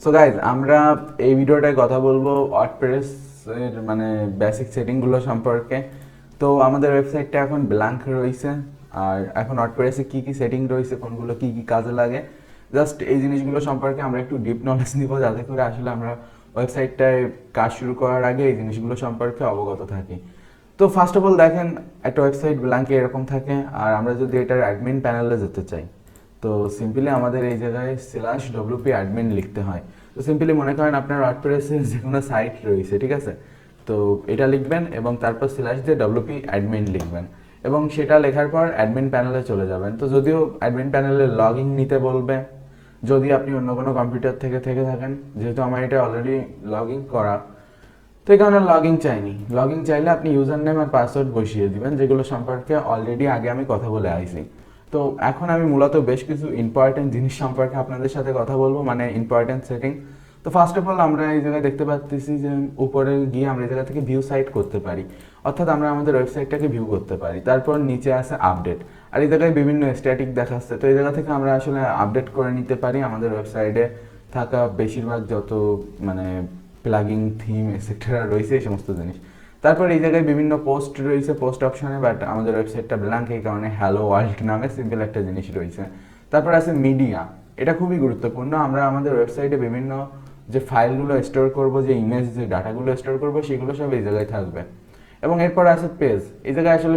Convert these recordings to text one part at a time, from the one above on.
So guys আমরা এই ভিডিওটায় কথা বলবো ওয়ার্ডপ্রেস এর মানে বেসিক সেটিংগুলো সম্পর্কে। তো আমাদের ওয়েবসাইটটা এখন ব্ল্যাঙ্ক রয়েছে, আর এখন ওয়ার্ডপ্রেসে কী কী সেটিং রয়েছে, কোনগুলো কী কী কাজে লাগে, জাস্ট এই জিনিসগুলো সম্পর্কে আমরা একটু ডিপ নলেজ নিব, যাতে করে আসলে আমরা ওয়েবসাইটটায় কাজ শুরু করার আগে এই জিনিসগুলো সম্পর্কে অবগত থাকি। তো ফার্স্ট অফ অল দেখেন, একটা ওয়েবসাইট ব্ল্যাঙ্কে এরকম থাকে, আর আমরা যদি এটার অ্যাডমিন প্যানেলে যেতে চাই তো সিম্পলি আমাদের এই জায়গায় /wp অ্যাডমিন লিখতে হয়। তো সিম্পলি মনে করেন আপনার ওয়ার্ডপ্রেসের যে কোনো সাইট রয়েছে, ঠিক আছে, তো এটা লিখবেন এবং তারপর /wp অ্যাডমিন লিখবেন এবং সেটা লেখার পর অ্যাডমিন প্যানেলে চলে যাবেন। তো যদিও অ্যাডমিন প্যানেলে লগ ইন নিতে বলবে যদি আপনি অন্য কোনো কম্পিউটার থেকে থাকেন, যেহেতু আমার এটা অলরেডি লগ ইন করা, তো এই কারণে লগ ইন চাইনি। লগ ইন চাইলে আপনি ইউজার নেম আর পাসওয়ার্ড বসিয়ে দিবেন, যেগুলো সম্পর্কে অলরেডি আগে আমি কথা বলে আইছি। তো এখন আমি মূলত বেশ কিছু ইম্পর্টেন্ট জিনিস সম্পর্কে আপনাদের সাথে কথা বলবো, মানে ইম্পর্টেন্ট সেটিং। তো ফার্স্ট অফ অল আমরা এই জায়গায় দেখতে পাচ্ছি যে উপরে গিয়ে আমরা এই জায়গা থেকে ভিউ সাইট করতে পারি, অর্থাৎ আমরা আমাদের ওয়েবসাইটটাকে ভিউ করতে পারি। তারপর নিচে আছে আপডেট, আর এই জায়গায় বিভিন্ন স্ট্যাটিক দেখাচ্ছে, তো এই জায়গা থেকে আমরা আসলে আপডেট করে নিতে পারি আমাদের ওয়েবসাইটে থাকা বেশিরভাগ যত মানে প্লাগিং, থিম এটসেট্রা রয়েছে, এই সমস্ত জিনিস। তারপর এই জায়গায় বিভিন্ন পোস্ট রয়েছে পোস্ট অপশনে, বাট আমাদের ওয়েবসাইটটা ব্ল্যাঙ্ক, এই কারণে হ্যালো ওয়ার্ল্ড নামে সিম্পল একটা জিনিস রয়েছে। তারপর আছে মিডিয়া, এটা খুবই গুরুত্বপূর্ণ। আমরা আমাদের ওয়েবসাইটে বিভিন্ন যে ফাইলগুলো স্টোর করব, যে ইমেজ, যে ডাটাগুলো স্টোর করব, সেগুলো সব এই জায়গায় থাকবে। এবং এরপর আছে পেজ, এই জায়গায় আসলে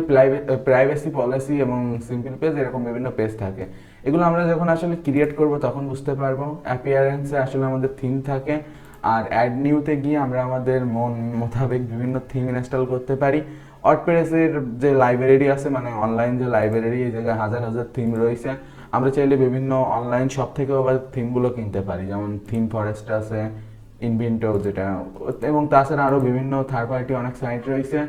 প্রাইভেসি পলিসি এবং সিম্পল পেজ, এরকম বিভিন্ন পেজ থাকে। এগুলো আমরা যখন আসলে ক্রিয়েট করব তখন বুঝতে পারবো। অ্যাপিয়ারেন্সে আসলে আমাদের থিম থাকে, আর অ্যাড নিউতে গিয়ে আমরা আমাদের মন মোতাবেক বিভিন্ন থিম ইনস্টল করতে পারি। ওয়ার্ডপ্রেসের যে লাইব্রেরি আছে, মানে অনলাইন যে লাইব্রেরি, এই জায়গায় হাজার হাজার থিম রয়েছে। আমরা চাইলে বিভিন্ন অনলাইন শপ থেকেও আবার থিমগুলো কিনতে পারি, যেমন থিম ফরেস্ট আছে, ইনভেন্টো যেটা, এবং তাছাড়া আরও বিভিন্ন থার্ড পার্টি অনেক সাইট রয়েছে।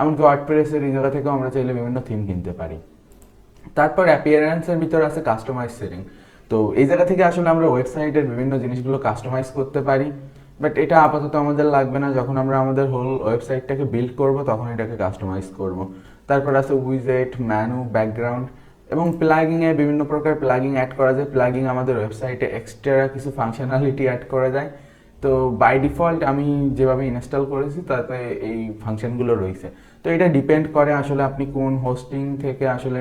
এমনকি ওয়ার্ডপ্রেসের এই জায়গা থেকেও আমরা চাইলে বিভিন্ন থিম কিনতে পারি। তারপর অ্যাপিয়ারেন্সের ভিতর আছে কাস্টমাইজ সেটিং। তো এই জায়গা থেকে আসলে আমরা ওয়েবসাইটের বিভিন্ন জিনিসগুলো কাস্টমাইজ করতে পারি, বাট এটা আপাতত আমাদের লাগবে না। যখন আমরা আমাদের হোল ওয়েবসাইটটাকে বিল্ড করব তখন এটাকে কাস্টমাইজ করব। তারপর আছে উইজেট, মেনু, ব্যাকগ্রাউন্ড এবং প্লাগিংয়ে বিভিন্ন প্রকার প্লাগিং অ্যাড করা যায়। প্লাগিং আমাদের ওয়েবসাইটে এক্সট্রা কিছু ফাংশনালিটি অ্যাড করা যায়। তো বাই ডিফল্ট আমি যেভাবে ইনস্টল করেছি তাতে এই ফাংশনগুলো রয়েছে। তো এটা ডিপেন্ড করে আসলে আপনি কোন হোস্টিং থেকে আসলে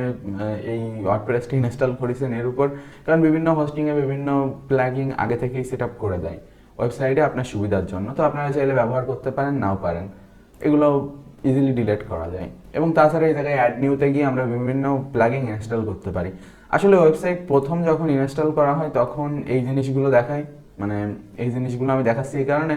এই ওয়ার্ডপ্রেসটি ইনস্টল করেছেন এর উপর, কারণ বিভিন্ন হোস্টিংয়ে বিভিন্ন প্লাগিং আগে থেকেই সেট আপ করে দেয় ওয়েবসাইটে আপনার সুবিধার জন্য। তো আপনারা চাইলে ব্যবহার করতে পারেন, নাও পারেন, এগুলো ইজিলি ডিলিট করা যায়। এবং তাছাড়া এই জায়গায় অ্যাড নিউতে গিয়ে আমরা বিভিন্ন প্লাগিং ইনস্টল করতে পারি। আসলে ওয়েবসাইট প্রথম যখন ইনস্টল করা হয় তখন এই জিনিসগুলো দেখায়, মানে এই জিনিসগুলো আমি দেখাচ্ছি এই কারণে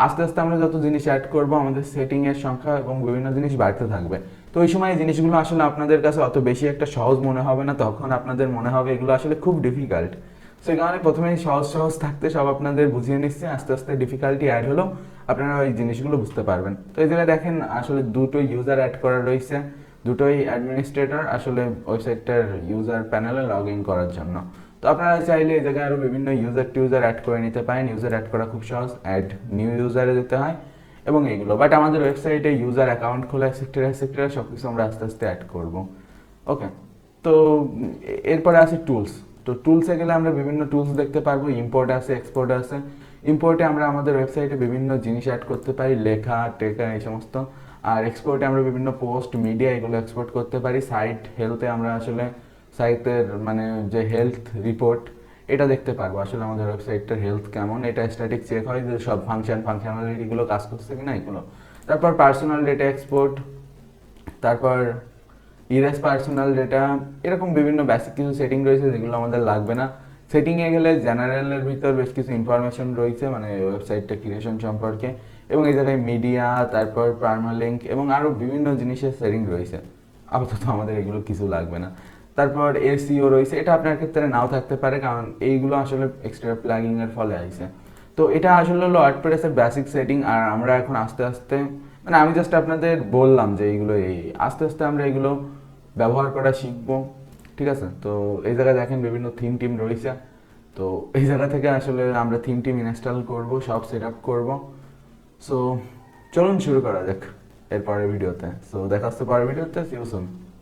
আস্তে আস্তে আমরা যত জিনিস অ্যাড করবো আমাদের সেটিংয়ের সংখ্যা এবং বিভিন্ন জিনিস বাড়তে থাকবে। তো ওই সময় এই জিনিসগুলো আসলে আপনাদের কাছে অত বেশি একটা সহজ মনে হবে না, তখন আপনাদের মনে হবে এগুলো আসলে খুব ডিফিকাল্ট। সেই কারণে প্রথমেই সহজ সহজ থাকতে সব আপনাদের বুঝিয়ে নিচ্ছে, আস্তে আস্তে ডিফিকাল্টি অ্যাড হলো আপনারা ওই জিনিসগুলো বুঝতে পারবেন। তো এই জায়গায় দেখেন আসলে দুটোই ইউজার অ্যাড করা রয়েছে, দুটোই অ্যাডমিনিস্ট্রেটর আসলে ওয়েবসাইটটার ইউজার প্যানেলে লগ ইন করার জন্য। তো আপনারা চাইলে এই জায়গায় আরও বিভিন্ন ইউজার অ্যাড করে নিতে পারেন। ইউজার অ্যাড করা খুব সহজ, অ্যাড নিউ ইউজারে দিতে হয় এবং এইগুলো। বাট আমাদের ওয়েবসাইটে ইউজার অ্যাকাউন্ট খোলা এক্সেট্রা সব কিছু আমরা আস্তে আস্তে অ্যাড করব। ওকে, তো এরপরে আছে টুলস। তো টুলসে গেলে আমরা বিভিন্ন টুলস দেখতে পারবো। ইম্পোর্ট আছে, এক্সপোর্ট আছে। ইম্পোর্টে আমরা আমাদের ওয়েবসাইটে বিভিন্ন জিনিস অ্যাড করতে পারি, লেখা, টেকা, এই সমস্ত। আর এক্সপোর্টে আমরা বিভিন্ন পোস্ট, মিডিয়া, এগুলো এক্সপোর্ট করতে পারি। সাইট হেলথে আমরা আসলে সাইটের মানে যে হেলথ রিপোর্ট এটা দেখতে পারবো, আসলে আমাদের ওয়েবসাইটটার হেলথ কেমন, এটা স্ট্যাটিক চেক হয় যে সব ফাংশনালিটিগুলো কাজ করছে কিনা, এগুলো। তারপর পার্সোনাল ডেটা এক্সপোর্ট, তারপর ইরেজ পার্সোনাল ডেটা, এরকম বিভিন্ন বেসিক কিছু সেটিং রয়েছে যেগুলো আমাদের লাগবে না। সেটিংয়ে গেলে জেনারেলের ভিতর বেশ কিছু ইনফরমেশন রয়েছে, মানে ওয়েবসাইটটা ক্রিয়েশন সম্পর্কে, এবং এই জায়গায় মিডিয়া, তারপর পারমালিঙ্ক এবং আরও বিভিন্ন জিনিসের সেটিং রয়েছে। আপাতত আমাদের এগুলো কিছু লাগবে না। তারপর এসইও রয়েছে, এটা আপনার ক্ষেত্রে নাও থাকতে পারে, কারণ এইগুলো আসলে এক্সট্রা প্লাগিংয়ের ফলে আসে। তো এটা আসলে হলো ওয়ার্ডপ্রেসের বেসিক সেটিং। আর আমরা এখন আস্তে আস্তে, মানে আমি জাস্ট আপনাদের বললাম যে এইগুলো আস্তে আস্তে আমরা এগুলো ব্যবহার করা শিখবো, ঠিক আছে। তো এই জায়গায় দেখেন বিভিন্ন থিম টিম রয়েছে। তো এই জায়গা থেকে আসলে আমরা থিম টিম ইনস্টল করব, সব সেট আপ করবো। সো চলুন শুরু করা যাক এর পরের ভিডিওতে। সো দেখা হচ্ছে পরের ভিডিওতে, সি ইউ সুন।